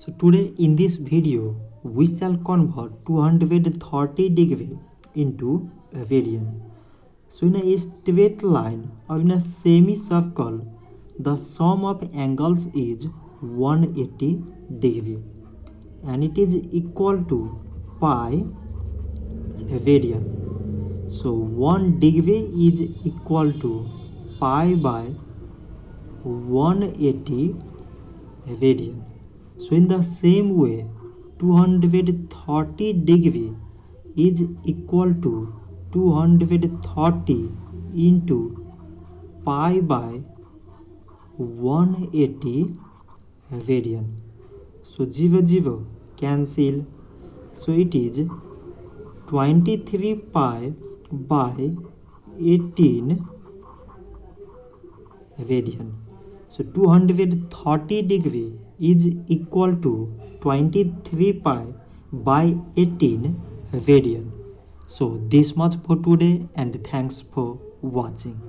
So today in this video we shall convert 230 degree into radian. So in a straight line or in a semicircle, the sum of angles is 180 degree and it is equal to pi radian. So 1 degree is equal to pi by 180 radian. So in the same way 230 degree is equal to 230 into pi by 180 radian. So 0 cancel. So it is 23 pi by 18 radian. So 230 degree is equal to 23 pi by 18 radian. So this much for today and thanks for watching.